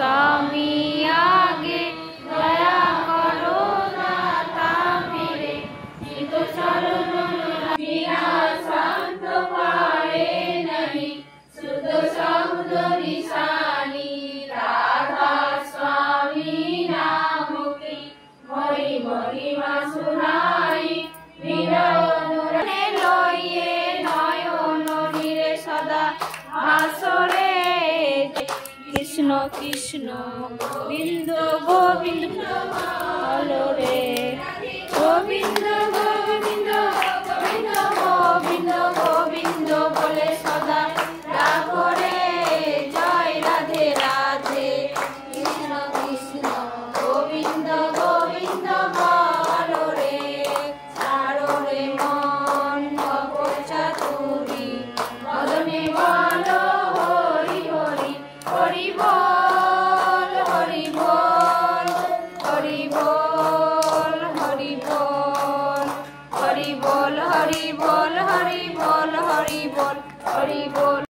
स्वामी आगे दया करो दाता मेरे तो चरण बिना संत पाए नहीं शुद्ध शब्द निशानी राधा स्वामी नाम की मरी महिमा सुनाई विनय लइए नयन नीरे सदा भासरे कृष्ण कृष्ण गोविंद गोविंद हलो रे गोविंद गोविंद गोविंद गोविंद गोविंद बोले सदा डाको रे जय राधे राधे कृष्ण कृष्ण गोविंद गोविंद हलो रे ছাড়ো রে মন অপচাতুরি মদনে বলো হরি হরি হরি বল হরি বল হরি বল হরি বল হরি বল হরি বল হরি বল হরি বল হরি বল